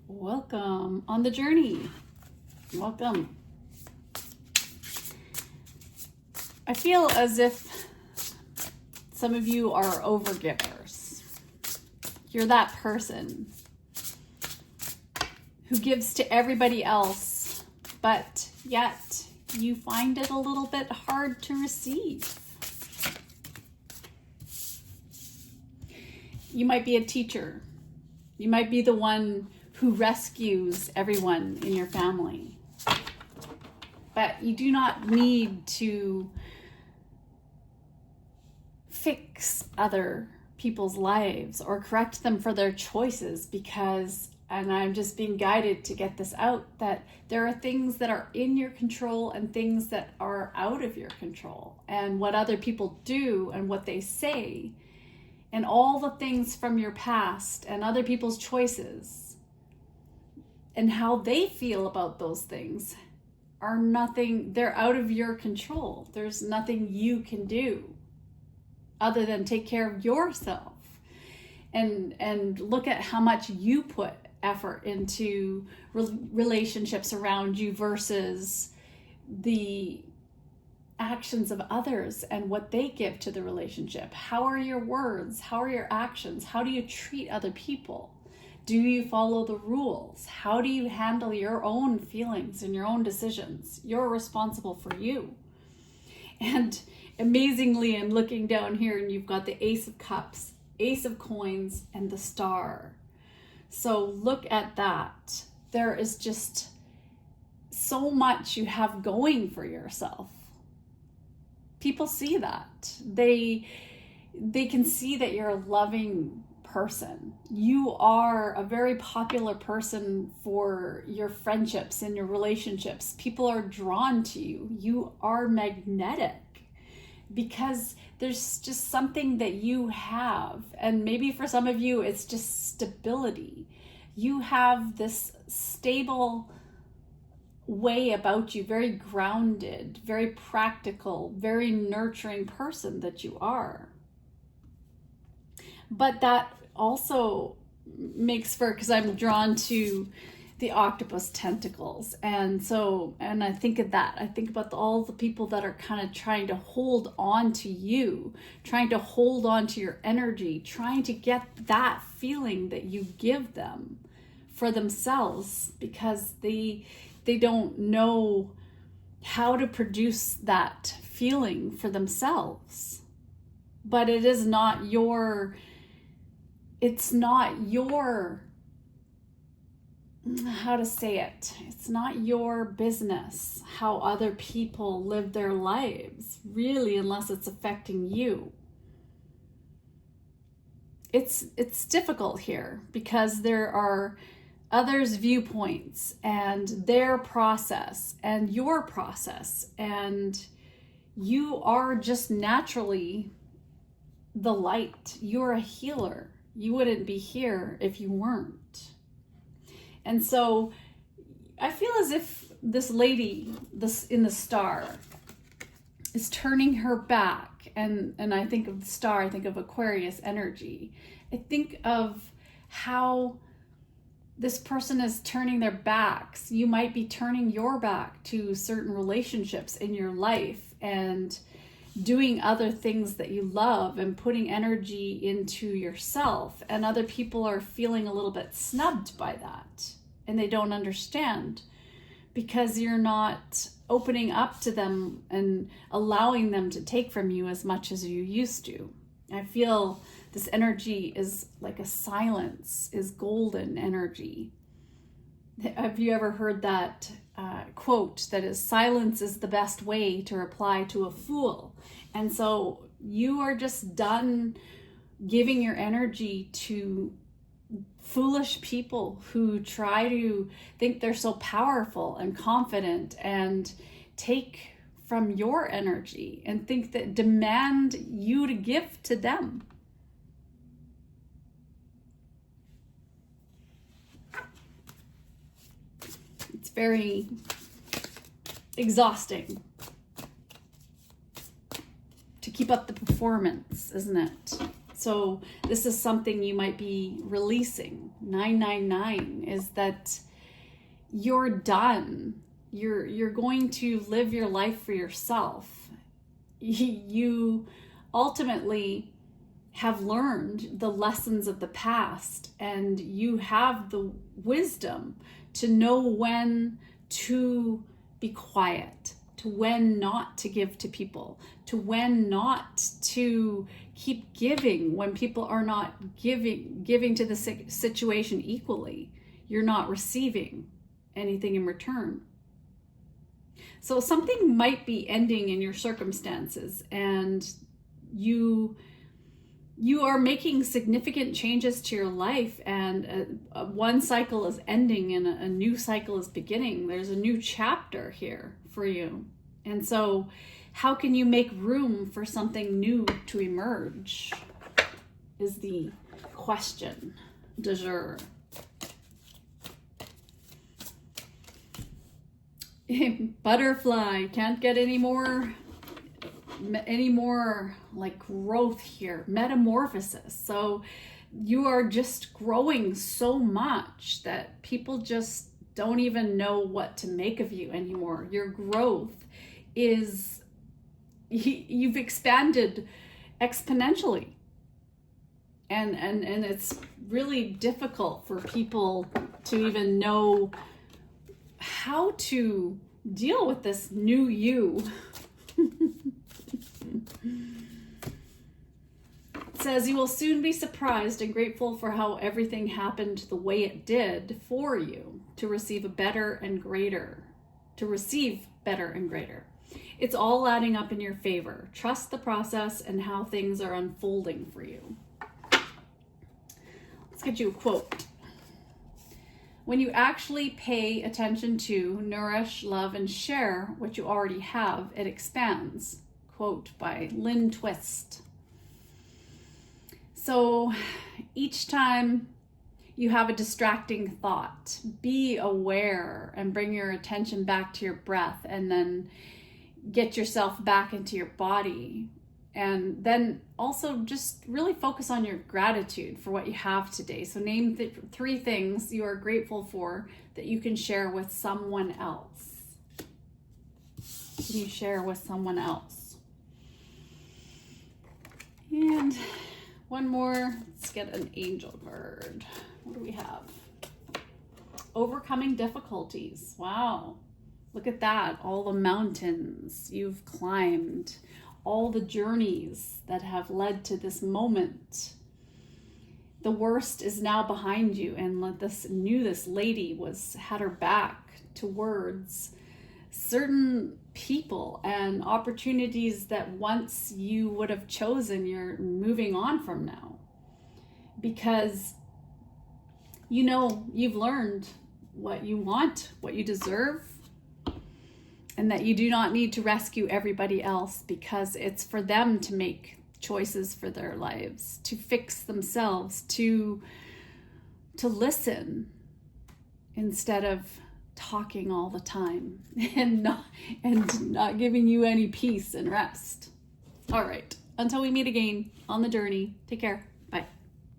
Welcome on the journey. Welcome. I feel as if some of you are overgivers. You're that person who gives to everybody else, but yet you find it a little bit hard to receive. You might be a teacher. You might be the one who rescues everyone in your family. But you do not need to fix other people's lives or correct them for their choices because, and I'm just being guided to get this out, that there are things that are in your control and things that are out of your control. And what other people do and what they say and all the things from your past and other people's choices and how they feel about those things are nothing, they're out of your control. There's nothing you can do other than take care of yourself and look at how much you put effort into relationships around you versus the actions of others and what they give to the relationship. How are your words? How are your actions? How do you treat other people? Do you follow the rules? How do you handle your own feelings and your own decisions? You're responsible for you. And amazingly, I'm looking down here and you've got the Ace of Cups, Ace of Coins, and the Star. So look at that. There is just so much you have going for yourself. People see that. They can see that you're a loving person. You are a very popular person for your friendships and your relationships. People are drawn to you. You are magnetic because there's just something that you have. And maybe for some of you, it's just stability. You have this stable way about you, very grounded, very practical, very nurturing person that you are. But that also makes for, because I'm drawn to the octopus tentacles. And I think of that. I think about all the people that are kind of trying to hold on to you, trying to hold on to your energy, trying to get that feeling that you give them for themselves because they don't know how to produce that feeling for themselves. But it is not your, how to say it? It's not your business how other people live their lives, really, unless it's affecting you. It's difficult here because there are others' viewpoints and their process and your process, and you are just naturally the light. You're a healer. You wouldn't be here if you weren't. And so I feel as if this lady, in the Star, is turning her back. And I think of the Star, I think of Aquarius energy. I think of how this person is turning their backs. You might be turning your back to certain relationships in your life and doing other things that you love and putting energy into yourself. And other people are feeling a little bit snubbed by that. And they don't understand because you're not opening up to them and allowing them to take from you as much as you used to. I feel this energy is like a silence, is golden energy. Have you ever heard that quote that is, silence is the best way to reply to a fool? And so you are just done giving your energy to foolish people who try to think they're so powerful and confident and take from your energy and think that demand you to give to them. It's very exhausting to keep up the performance, isn't it? So this is something you might be releasing. 999 is that you're done. You're going to live your life for yourself. You ultimately have learned the lessons of the past, and you have the wisdom to know when to be quiet, to when not to give to people, to when not to keep giving when people are not giving to the situation equally. You're not receiving anything in return. So something might be ending in your circumstances, and you are making significant changes to your life, and one cycle is ending and a new cycle is beginning. There's a new chapter here for you. And so how can you make room for something new to emerge is the question du jour. Butterfly, can't get any more like growth here, metamorphosis. So you are just growing so much that people just don't even know what to make of you anymore. Your growth is, you've expanded exponentially, and it's really difficult for people to even know how to deal with this new you. It says you will soon be surprised and grateful for how everything happened the way it did for you to receive better and greater. It's all adding up in your favor. Trust the process and how things are unfolding for you. Let's get you a quote. When you actually pay attention to, nourish, love, and share what you already have, it expands. Quote by Lynn Twist. So each time you have a distracting thought, be aware and bring your attention back to your breath, and then get yourself back into your body. And then also just really focus on your gratitude for what you have today. So name the 3 things you are grateful for that you can share with someone else. Can you share with someone else? And one more. Let's get an angel card. What do we have? Overcoming difficulties. Wow. Look at that. All the mountains you've climbed. All the journeys that have led to this moment. The worst is now behind you, and this lady had her back towards certain people and opportunities that once you would have chosen, you're moving on from now. Because you've learned what you want, what you deserve, and that you do not need to rescue everybody else, because it's for them to make choices for their lives, to fix themselves, to listen instead of talking all the time and not giving you any peace and rest. All right, until we meet again on the journey, take care.